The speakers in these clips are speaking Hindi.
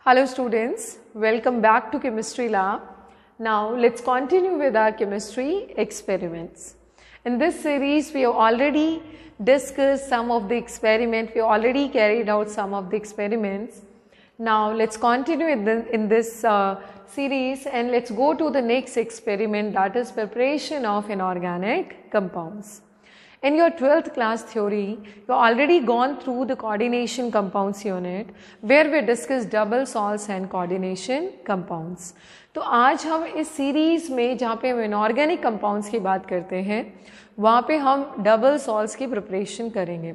Hello students, welcome back to Chemistry Lab. Now let's continue with our chemistry experiments. In this series we have already discussed some of the experiments, we already carried out some of the experiments. Now let's continue in this series and let's go to the next experiment, that is preparation of inorganic compounds. In your 12th class theory, you already gone through the coordination compounds unit where we discussed double salts and coordination compounds. तो आज हम इस सीरीज में जहाँ पे हम इनऑर्गेनिक कंपाउंड्स की बात करते हैं वहाँ पे हम डबल सॉल्ट्स की प्रिपरेशन करेंगे.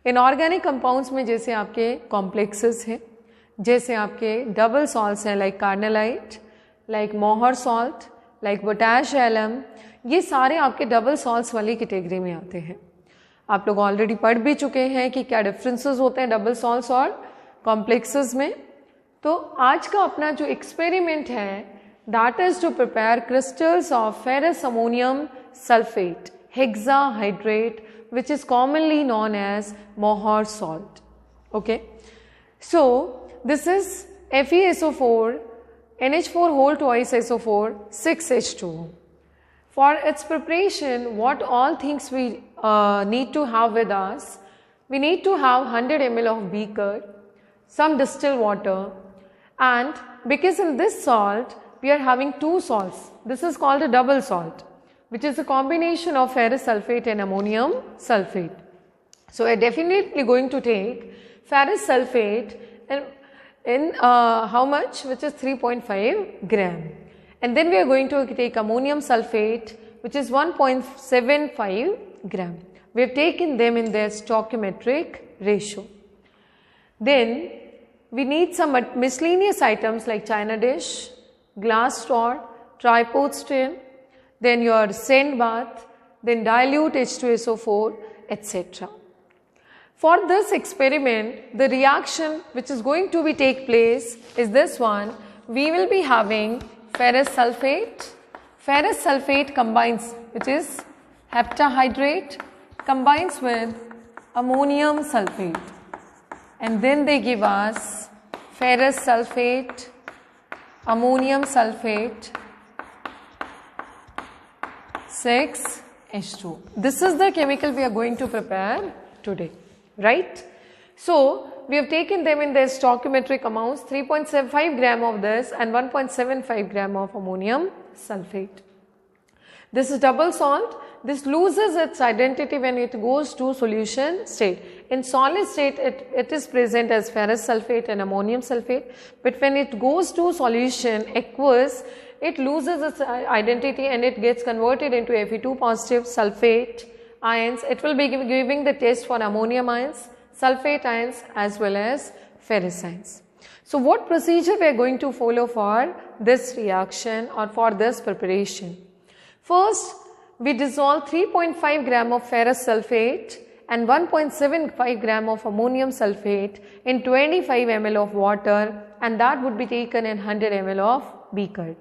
इनऑर्गेनिक कंपाउंड्स में जैसे आपके कॉम्प्लेक्सेस हैं, जैसे आपके डबल सॉल्ट्स हैं like carnallite, like Mohr salt, like potash alum, ये सारे आपके डबल सॉल्ट्स वाली कैटेगरी में आते हैं. आप लोग ऑलरेडी पढ़ भी चुके हैं कि क्या डिफरेंसेस होते हैं डबल सॉल्ट्स और कॉम्प्लेक्सेस में. तो आज का अपना जो एक्सपेरिमेंट है that is to prepare crystals of ferrous ammonium sulphate hexahydrate which is commonly known as Mohr salt. Okay, so this is FeSO4 NH4 whole twice SO4 6H2. For its preparation, what all things we need to have with us? We need to have 100 ml of beaker, some distilled water, and because in this salt we are having two salts. This is called a double salt, which is a combination of ferrous sulfate and ammonium sulfate. So we are definitely going to take ferrous sulfate in how much? Which is 3.5 gram. And then we are going to take ammonium sulfate which is 1.75 gram. We have taken them in their stoichiometric ratio. Then we need some miscellaneous items like china dish, glass rod, tripod stand, then your sand bath, then dilute H2SO4, etc. For this experiment, the reaction which is going to be take place is this one. We will be having ferrous sulfate. Ferrous sulfate combines, which is heptahydrate, combines with ammonium sulfate, and then they give us ferrous sulfate, ammonium sulfate, 6H2. This is the chemical we are going to prepare today, right? So we have taken them in their stoichiometric amounts, 3.75 gram of this and 1.75 gram of ammonium sulfate. This is double salt. This loses its identity when it goes to solution state. In solid state it is present as ferrous sulfate and ammonium sulfate, but when it goes to solution aqueous, it loses its identity and it gets converted into Fe2 positive sulfate ions. It will be giving the test for ammonium ions, sulfate ions as well as ferrous ions. So what procedure we are going to follow for this reaction or for this preparation? First, we dissolve 3.5 gram of ferrous sulfate and 1.75 gram of ammonium sulfate in 25 ml of water, and that would be taken in 100 ml of beaker,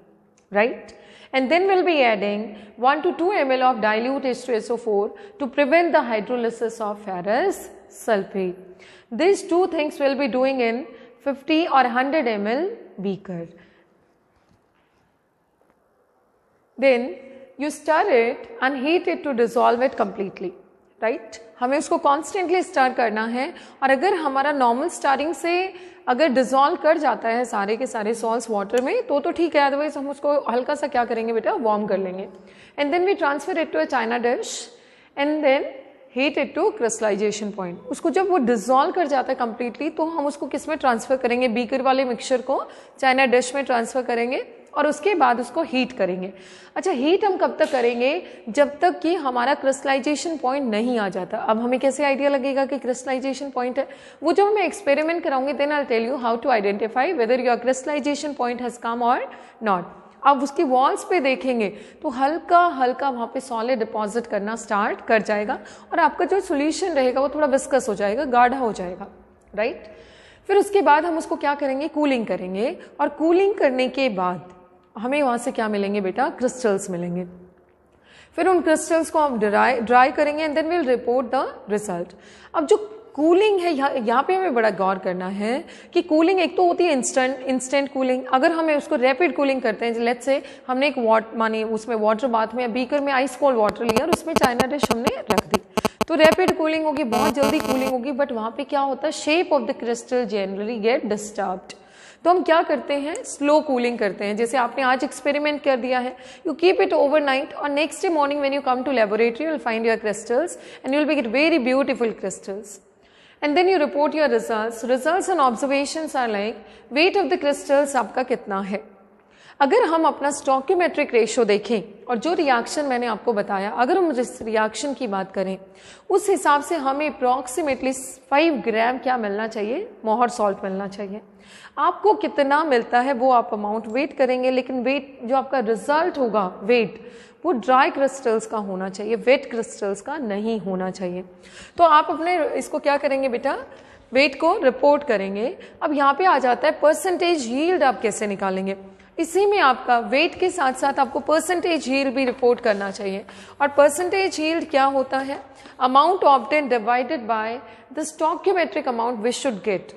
right? And then we'll be adding 1 to 2 ml of dilute H2SO4 to prevent the hydrolysis of ferrous sulfate. These two things we'll be doing in 50 or 100 ml beaker. Then you stir it and heat it to dissolve it completely, right? हमें उसको constantly stir करना है, और अगर हमारा normal stirring से अगर डिजोल्व कर जाता है सारे के सारे सॉल्ट्स वाटर में तो ठीक है, अदरवाइज हम उसको हल्का सा क्या करेंगे बेटा, वार्म कर लेंगे. And then we transfer it to a china dish and then heat it to crystallization point. उसको जब वो डिजोल्व कर जाता है कंप्लीटली तो हम उसको किस में ट्रांसफर करेंगे, बीकर वाले मिक्सचर को चाइना डिश में ट्रांसफर करेंगे और उसके बाद उसको हीट करेंगे. अच्छा, हीट हम कब तक करेंगे, जब तक कि हमारा क्रिस्टलाइजेशन पॉइंट नहीं आ जाता. अब हमें कैसे आइडिया लगेगा कि क्रिस्टलाइजेशन पॉइंट है, वो जब मैं एक्सपेरिमेंट कराऊंगी then I tell you how to identify whether your crystallisation point has come और नॉट. अब उसकी वॉल्स पे देखेंगे तो हल्का हल्का वहाँ पे सॉलिड डिपॉजिट करना स्टार्ट कर जाएगा और आपका जो सोल्यूशन रहेगा वो थोड़ा विस्कस हो जाएगा, गाढ़ा हो जाएगा, राइट? फिर उसके बाद हम उसको क्या करेंगे, कूलिंग करेंगे, और कूलिंग करने के बाद हमें वहाँ से क्या मिलेंगे बेटा, क्रिस्टल्स मिलेंगे. फिर उन क्रिस्टल्स को हम ड्राई करेंगे and then will report the result. अब जो कूलिंग है, यहाँ पे हमें बड़ा गौर करना है कि कूलिंग एक तो होती है इंस्टेंट कूलिंग। अगर हमें उसको रैपिड कूलिंग करते हैं, लेट्स से हमने एक माने उसमें वाटर बाथ में या बीकर में आइस कोल्ड वाटर लिया और उसमें चाइना डिश हमने रख दी, तो रैपिड कूलिंग होगी, बहुत जल्दी कूलिंग होगी, बट वहाँ पे क्या होता है, shape of the crystal generally get disturbed. तो हम क्या करते हैं, स्लो कूलिंग करते हैं। जैसे आपने आज एक्सपेरिमेंट कर दिया है, यू कीप इट ओवरनाइट और next day morning when you come to laboratory you will find your crystals and you will get very beautiful crystals and then you report your results. Results and observations are like weight of the crystals आपका कितना है। अगर हम अपना स्टोइकोमेट्रिक रेशियो देखें और जो रिएक्शन मैंने आपको बताया, अगर हम जिस रिएक्शन की बात करें उस हिसाब से हमें अप्रॉक्सीमेटली 5 ग्राम क्या मिलना चाहिए, मोहर सॉल्ट मिलना चाहिए। आपको कितना मिलता है वो आप अमाउंट वेट करेंगे, लेकिन वेट जो आपका रिजल्ट होगा वेट वो ड्राई क्रिस्टल्स का होना चाहिए, वेट क्रिस्टल्स का नहीं होना चाहिए। तो आप अपने इसको क्या करेंगे बेटा, वेट को रिपोर्ट करेंगे। अब यहाँ पे आ जाता है परसेंटेज यील्ड आप कैसे निकालेंगे। इसी में आपका वेट के साथ साथ आपको परसेंटेज यील्ड भी रिपोर्ट करना चाहिए। और परसेंटेज यील्ड क्या होता है, amount obtain divided by the stoichiometric amount we should get.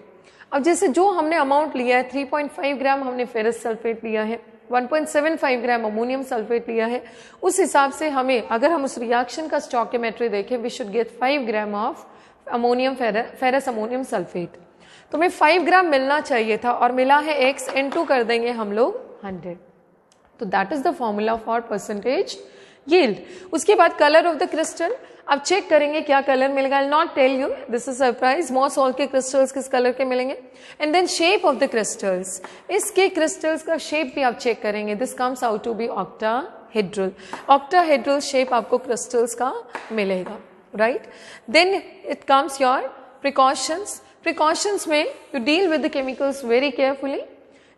अब जैसे जो हमने अमाउंट लिया है 3.5 ग्राम हमने फेरस सल्फेट लिया है, 1.75 ग्राम अमोनियम सल्फेट लिया है, उस हिसाब से हमें अगर हम उस रिएक्शन का स्टोइकोमेट्री देखें we should get 5 gram of ammonium ferrous ammonium sulphate. तो हमें 5 ग्राम मिलना चाहिए था और मिला है x into कर देंगे हम लोग 100। तो that is the formula for percentage yield. उसके बाद कलर ऑफ द क्रिस्टल, अब चेक करेंगे क्या कलर मिलेगा। I not tell you, this is surprise, Mohr salt के क्रिस्टल्स किस कलर के मिलेंगे। And then shape of the crystals, इसके क्रिस्टल्स का शेप भी आप चेक करेंगे। This comes out to be octahedral, octahedral shape आपको क्रिस्टल्स का मिलेगा, right. Then it comes your precautions. Precautions में you deal with the chemicals very carefully,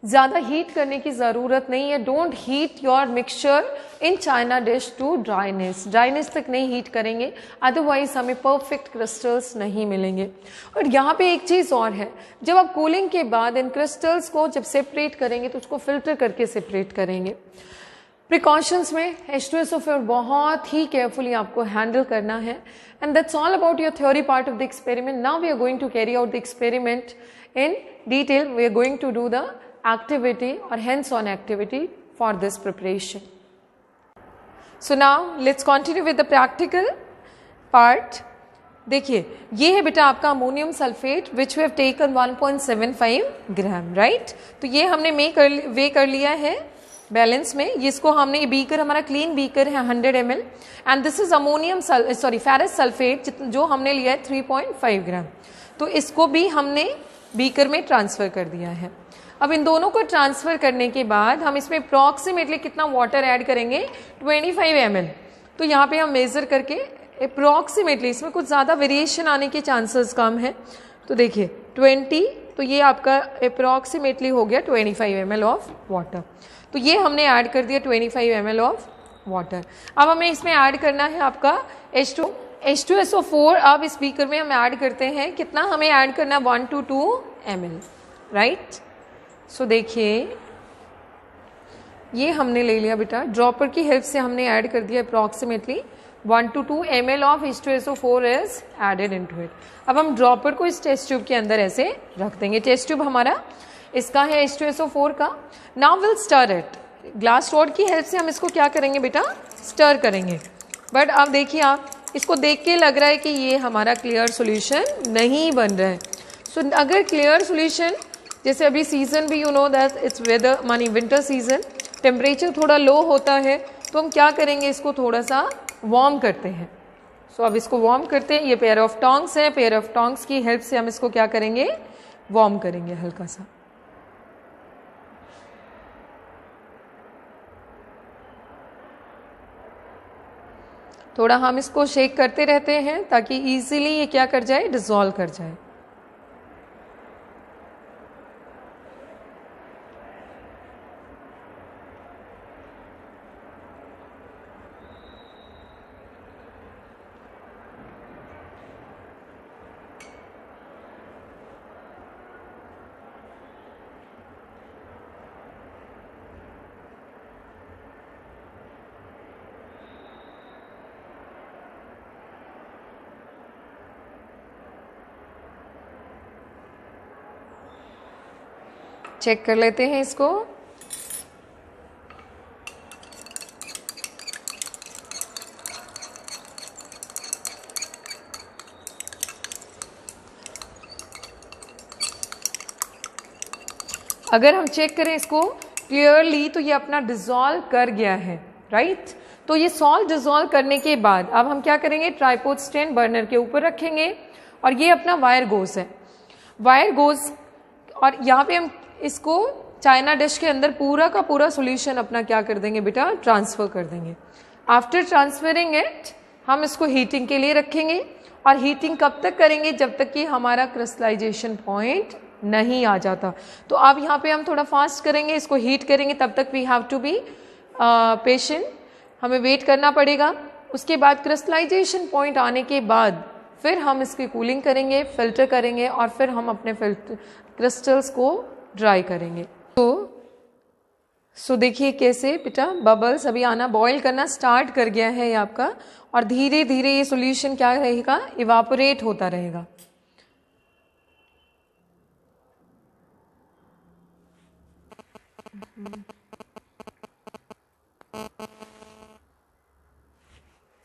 ज़्यादा हीट करने की ज़रूरत नहीं है। Don't heat your mixture in china dish to dryness तक नहीं हीट करेंगे, अदरवाइज हमें परफेक्ट क्रिस्टल्स नहीं मिलेंगे। और यहाँ पे एक चीज़ और है, जब आप कूलिंग के बाद इन क्रिस्टल्स को जब सेपरेट करेंगे तो उसको फिल्टर करके सेपरेट करेंगे। प्रिकॉशंस में H2SO4 बहुत ही केयरफुली आपको हैंडल करना है। And that's all about your theory part of the experiment. Now we are going to carry out the experiment in detail. We are going to do the activity or hands-on activity for this preparation. So now let's continue with the practical part. देखिए ये है बेटा आपका ammonium sulphate which we have taken 1.75 gram, right. तो ये हमने वे कर लिया है बैलेंस में। इसको हमने, ये बीकर हमारा क्लीन बीकर है 100 ml and this is ammonium ferrous sulphate जो हमने लिया है 3.5 ग्राम। तो इसको भी हमने बीकर में ट्रांसफर कर दिया है। अब इन दोनों को ट्रांसफर करने के बाद हम इसमें अप्रॉक्सीमेटली कितना वाटर ऐड करेंगे, 25 ml। तो यहाँ पे हम मेजर करके अप्रॉक्सीमेटली, इसमें कुछ ज़्यादा वेरिएशन आने के चांसेस कम है। तो देखिए 20, तो ये आपका अप्रॉक्सीमेटली हो गया 25 ml ऑफ वाटर। तो ये हमने ऐड कर दिया 25 ml ऑफ वाटर। अब हमें इसमें ऐड करना है आपका H2SO4। अब इस बीकर में हम ऐड करते हैं, कितना हमें ऐड करना है, 1 to 2 ml, राइट। सो देखिए ये हमने ले लिया बेटा, ड्रॉपर की हेल्प से हमने ऐड कर दिया approximately 1 to 2 ml of H2SO4 is added into it. अब हम ड्रॉपर को इस टेस्ट ट्यूब के अंदर ऐसे रख देंगे। टेस्ट ट्यूब हमारा इसका है H2SO4 का। Now will stir it, glass rod की हेल्प से हम इसको क्या करेंगे बेटा, स्टर करेंगे। बट अब देखिए आप इसको देख के लग रहा है कि ये हमारा क्लियर सॉल्यूशन नहीं बन रहा है। सो अगर क्लियर सॉल्यूशन, जैसे अभी सीजन भी you know that it's weather मानी विंटर सीजन, टेम्परेचर थोड़ा लो होता है, तो हम क्या करेंगे, इसको थोड़ा सा वार्म करते हैं। सो अब इसको वार्म करते हैं। ये पेयर ऑफ टोंग्स है, पेयर ऑफ टोंग्स की हेल्प से हम इसको क्या करेंगे, वार्म करेंगे हल्का सा। थोड़ा हम इसको शेक करते रहते हैं ताकि इजीली ये क्या कर जाए, डिसॉल्व कर जाए। चेक कर लेते हैं इसको। अगर हम चेक करें इसको क्लियरली तो ये अपना डिसॉल्व कर गया है, राइट। तो ये सॉल्ट डिसॉल्व करने के बाद अब हम क्या करेंगे, ट्राइपॉड स्टैंड बर्नर के ऊपर रखेंगे और ये अपना वायर गोज है, वायर गोज, और यहाँ पे हम इसको चाइना डिश के अंदर पूरा का पूरा सॉल्यूशन अपना क्या कर देंगे बेटा, ट्रांसफर कर देंगे। आफ्टर ट्रांसफरिंग इट हम इसको हीटिंग के लिए रखेंगे, और हीटिंग कब तक करेंगे, जब तक कि हमारा क्रिस्टलाइजेशन पॉइंट नहीं आ जाता। तो अब यहाँ पे हम थोड़ा फास्ट करेंगे, इसको हीट करेंगे, तब तक we have to be patient, हमें वेट करना पड़ेगा। उसके बाद क्रिस्टलाइजेशन पॉइंट आने के बाद फिर हम इसकी कूलिंग करेंगे, फिल्टर करेंगे, और फिर हम अपने क्रिस्टल्स को ड्राई करेंगे। तो देखिए कैसे बेटा बबल्स अभी आना, बॉईल करना स्टार्ट कर गया है ये आपका, और धीरे धीरे ये सॉल्यूशन क्या रहेगा, इवापोरेट होता रहेगा।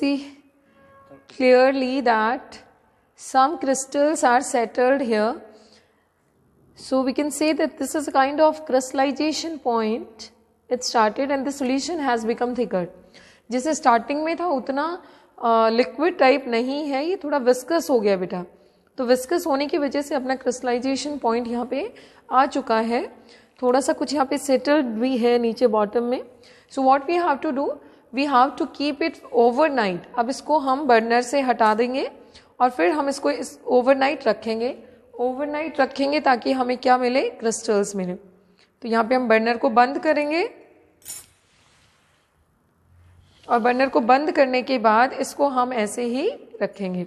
See clearly that some crystals are settled here, so we can say that this is a kind of crystallization point. It started and the solution has become thicker. जैसे स्टार्टिंग में था उतना लिक्विड टाइप नहीं है, ये थोड़ा विस्कस हो गया बेटा। तो विस्कस होने की वजह से अपना क्रिस्टलाइजेशन पॉइंट यहाँ पे आ चुका है, थोड़ा सा कुछ यहाँ पे सेटल्ड भी है नीचे बॉटम में। So what we have to do, we have to keep it overnight. अब इसको हम बर्नर से हटा देंगे और फिर हम इसको ओवरनाइट रखेंगे, ओवरनाइट रखेंगे ताकि हमें क्या मिले, क्रिस्टल्स मिले। तो यहाँ पे हम बर्नर को बंद करेंगे, और बर्नर को बंद करने के बाद इसको हम ऐसे ही रखेंगे,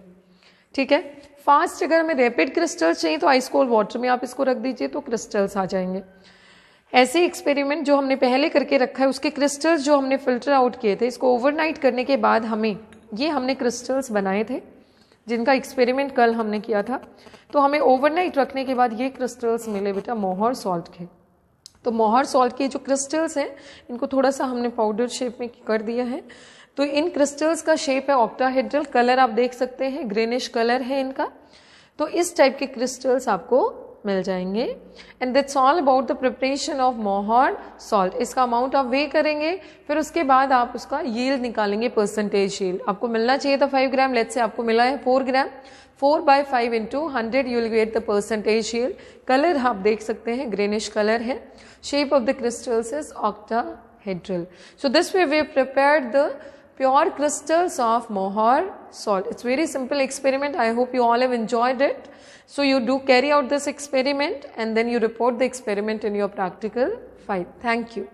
ठीक है। फास्ट अगर हमें रैपिड क्रिस्टल्स चाहिए तो आइस कोल्ड वाटर में आप इसको रख दीजिए तो क्रिस्टल्स आ जाएंगे। ऐसे एक्सपेरिमेंट जो हमने पहले करके रखा है उसके क्रिस्टल्स जो हमने फिल्टर आउट किए थे, इसको ओवरनाइट करने के बाद हमने क्रिस्टल्स बनाए थे जिनका एक्सपेरिमेंट कल हमने किया था। तो हमें ओवरनाइट रखने के बाद ये क्रिस्टल्स मिले बेटा मोहर सॉल्ट के। तो मोहर सॉल्ट के जो क्रिस्टल्स हैं इनको थोड़ा सा हमने पाउडर शेप में कर दिया है। तो इन क्रिस्टल्स का शेप है ऑक्टाहेड्रल, कलर आप देख सकते हैं ग्रेनिश कलर है इनका। तो इस टाइप के क्रिस्टल्स आपको मिल जाएंगे। And that's all about the preparation of मोहर सॉल्ट। इसका अमाउंट आप वे करेंगे, फिर उसके बाद आप उसका यील्ड निकालेंगे, परसेंटेज यील्ड। आपको मिलना चाहिए था 5 ग्राम, लेट्स से आपको मिला है 4 ग्राम। 4/5 into 100 you will get the percentage yield. Colour आप देख सकते हैं ग्रेनिश कलर है। Shape of the crystals is octahedral. So this way we have prepared the pure crystals of Mohr salt. It's very simple experiment. I hope you all have enjoyed it. So you do carry out this experiment and then you report the experiment in your practical file. Thank you.